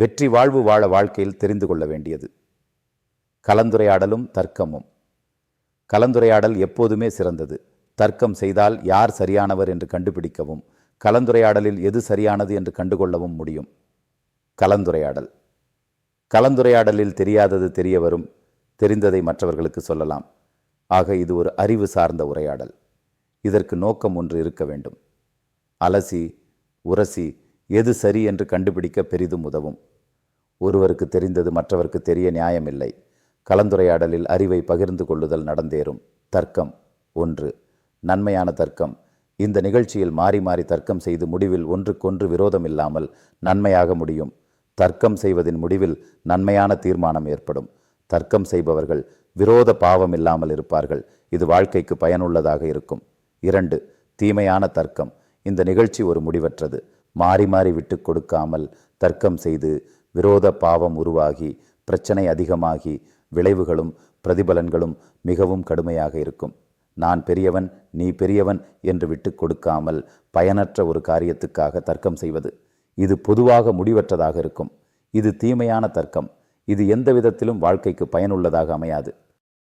வெற்றி வாழ்வு வாழ வாழ்க்கையில் தெரிந்து கொள்ள வேண்டியது. கலந்துரையாடலும் தர்க்கமும். கலந்துரையாடல் எப்போதுமே சிறந்தது. தர்க்கம் செய்தால் யார் சரியானவர் என்று கண்டுபிடிக்கவும், கலந்துரையாடலில் எது சரியானது என்று கண்டுகொள்ளவும் முடியும். கலந்துரையாடல். கலந்துரையாடலில் தெரியாதது தெரிய வரும், தெரிந்ததை மற்றவர்களுக்கு சொல்லலாம். ஆக இது ஒரு அறிவு சார்ந்த உரையாடல். இதற்கு நோக்கம் ஒன்று இருக்க வேண்டும். அலசி உரசி எது சரி என்று கண்டுபிடிக்க பெரிதும் உதவும். ஒருவருக்கு தெரிந்தது மற்றவருக்கு தெரிய நியாயமில்லை. கலந்துரையாடலில் அறிவை பகிர்ந்து கொள்ளுதல் நடந்தேறும். தர்க்கம் 1. நன்மையான தர்க்கம். இந்த நிகழ்ச்சியில் மாறி மாறி தர்க்கம் செய்து முடிவில் ஒன்றுக்கொன்று விரோதம் இல்லாமல் நன்மையாக முடியும். தர்க்கம் செய்வதின் முடிவில் நன்மையான தீர்மானம் ஏற்படும். தர்க்கம் செய்பவர்கள் விரோத பாவம் இல்லாமல் இருப்பார்கள். இது வாழ்க்கைக்கு பயனுள்ளதாக இருக்கும். 2. தீமையான தர்க்கம். இந்த நிகழ்ச்சி ஒரு முடிவற்றது. மாறி மாறி விட்டு கொடுக்காமல் தர்க்கம் செய்து விரோத பாவம் உருவாகி பிரச்சனை அதிகமாகி விளைவுகளும் பிரதிபலன்களும் மிகவும் கடுமையாக இருக்கும். நான் பெரியவன் நீ பெரியவன் என்று விட்டு கொடுக்காமல் பயனற்ற ஒரு காரியத்துக்காக தர்க்கம் செய்வது, இது பொதுவாக முடிவற்றதாக இருக்கும். இது தீமையான தர்க்கம். இது எந்த விதத்திலும் வாழ்க்கைக்கு பயனுள்ளதாக அமையாது.